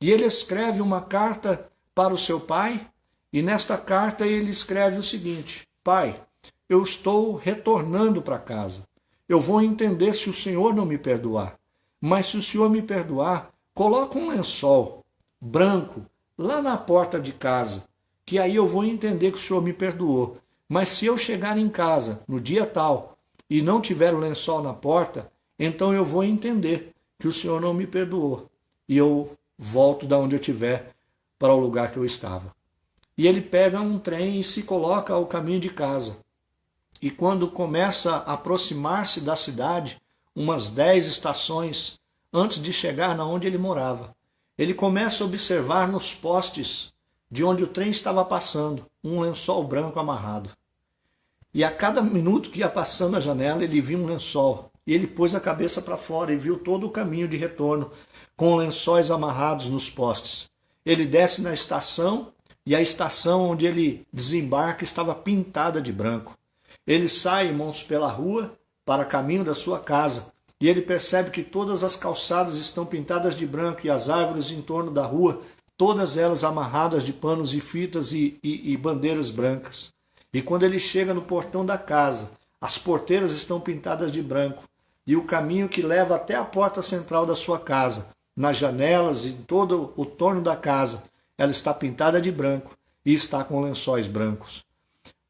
E ele escreve uma carta para o seu pai, e nesta carta ele escreve o seguinte: pai, eu estou retornando para casa. Eu vou entender se o Senhor não me perdoar. Mas se o Senhor me perdoar, coloca um lençol branco lá na porta de casa, que aí eu vou entender que o Senhor me perdoou. Mas se eu chegar em casa no dia tal e não tiver o lençol na porta, então eu vou entender que o Senhor não me perdoou. E eu volto da onde eu estiver para o lugar que eu estava. E ele pega um trem e se coloca ao caminho de casa. E quando começa a aproximar-se da cidade, umas 10 estações antes de chegar na onde ele morava, ele começa a observar nos postes de onde o trem estava passando um lençol branco amarrado. E a cada minuto que ia passando a janela, ele via um lençol E ele pôs a cabeça para fora e viu todo o caminho de retorno, com lençóis amarrados nos postes. Ele desce na estação, e a estação onde ele desembarca estava pintada de branco. Ele sai, irmãos, pela rua, para caminho da sua casa, e ele percebe que todas as calçadas estão pintadas de branco e as árvores em torno da rua, todas elas amarradas de panos e fitas e bandeiras brancas. E quando ele chega no portão da casa, as porteiras estão pintadas de branco, e o caminho que leva até a porta central da sua casa, nas janelas e em todo o torno da casa, ela está pintada de branco e está com lençóis brancos.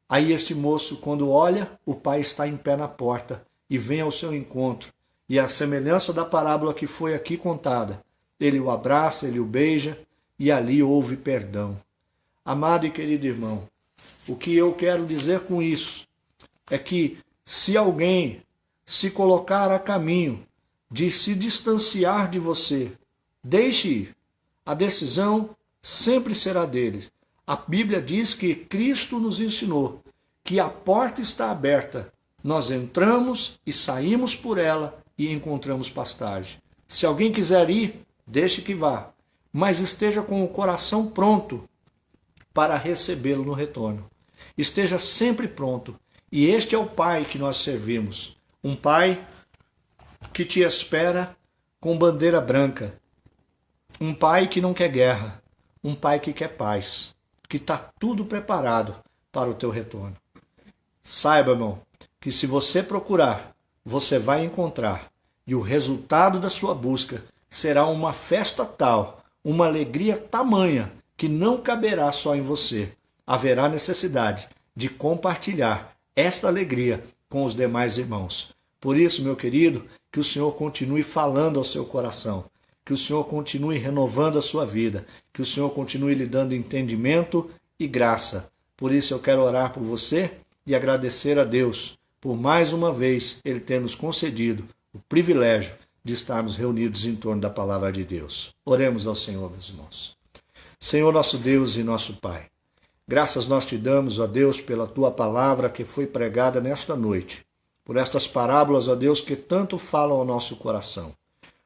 Aí este moço, quando olha, o pai está em pé na porta e vem ao seu encontro. E a semelhança da parábola que foi aqui contada, ele o abraça, ele o beija e ali houve perdão. Amado e querido irmão, o que eu quero dizer com isso é que se alguém se colocar a caminho de se distanciar de você, deixe ir. A decisão sempre será dele. A Bíblia diz que Cristo nos ensinou que a porta está aberta. Nós entramos e saímos por ela e encontramos pastagem. Se alguém quiser ir, deixe que vá, mas esteja com o coração pronto para recebê-lo no retorno. Esteja sempre pronto. E este é o Pai que nós servimos. Um Pai que te espera com bandeira branca. Um Pai que não quer guerra. Um Pai que quer paz, que está tudo preparado para o teu retorno. Saiba, irmão, que se você procurar, você vai encontrar. E o resultado da sua busca será uma festa tal, uma alegria tamanha, que não caberá só em você. Haverá necessidade de compartilhar esta alegria com os demais irmãos. Por isso, meu querido, que o Senhor continue falando ao seu coração. Que o Senhor continue renovando a sua vida, que o Senhor continue lhe dando entendimento e graça. Por isso eu quero orar por você e agradecer a Deus por mais uma vez Ele ter nos concedido o privilégio de estarmos reunidos em torno da palavra de Deus. Oremos ao Senhor, meus irmãos. Senhor nosso Deus e nosso Pai, graças nós te damos, ó Deus, pela tua palavra que foi pregada nesta noite, por estas parábolas, ó Deus, que tanto falam ao nosso coração.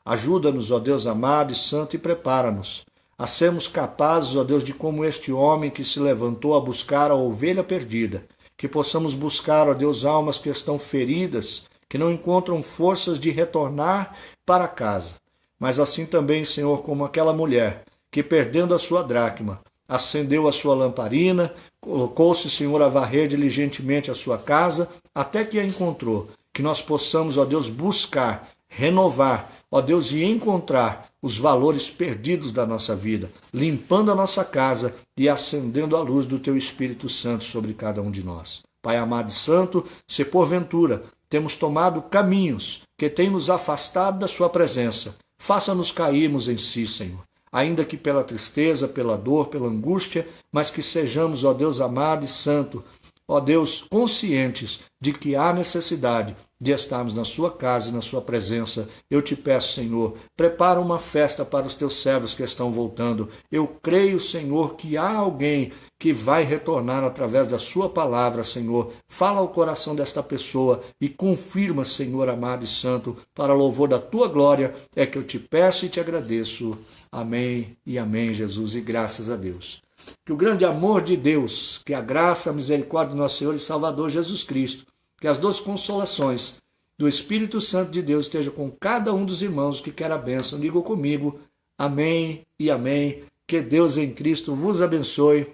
Ajuda-nos, ó Deus amado e santo, e prepara-nos a sermos capazes, ó Deus, de como este homem que se levantou a buscar a ovelha perdida, que possamos buscar, ó Deus, almas que estão feridas, que não encontram forças de retornar para casa. Mas assim também, Senhor, como aquela mulher que, perdendo a sua dracma, acendeu a sua lamparina, colocou-se, Senhor, a varrer diligentemente a sua casa, até que a encontrou. Que nós possamos, ó Deus, buscar, renovar, ó Deus, e encontrar os valores perdidos da nossa vida, limpando a nossa casa e acendendo a luz do Teu Espírito Santo sobre cada um de nós. Pai amado e santo, se porventura temos tomado caminhos que têm nos afastado da Sua presença, faça-nos cairmos em si, Senhor. Ainda que pela tristeza, pela dor, pela angústia, mas que sejamos, ó Deus amado e santo, ó Deus, conscientes de que há necessidade de estarmos na sua casa e na sua presença. Eu te peço, Senhor, prepara uma festa para os teus servos que estão voltando. Eu creio, Senhor, que há alguém que vai retornar através da sua palavra, Senhor. Fala ao coração desta pessoa e confirma, Senhor amado e santo, para louvor da tua glória, é que eu te peço e te agradeço. Amém e amém, Jesus, e graças a Deus. Que o grande amor de Deus, que a graça, a misericórdia do nosso Senhor e Salvador Jesus Cristo, que as duas consolações do Espírito Santo de Deus estejam com cada um dos irmãos que quer a bênção. Digo comigo, amém e amém. Que Deus em Cristo vos abençoe.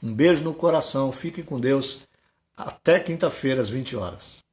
Um beijo no coração. Fiquem com Deus. Até quinta-feira, às 20 horas.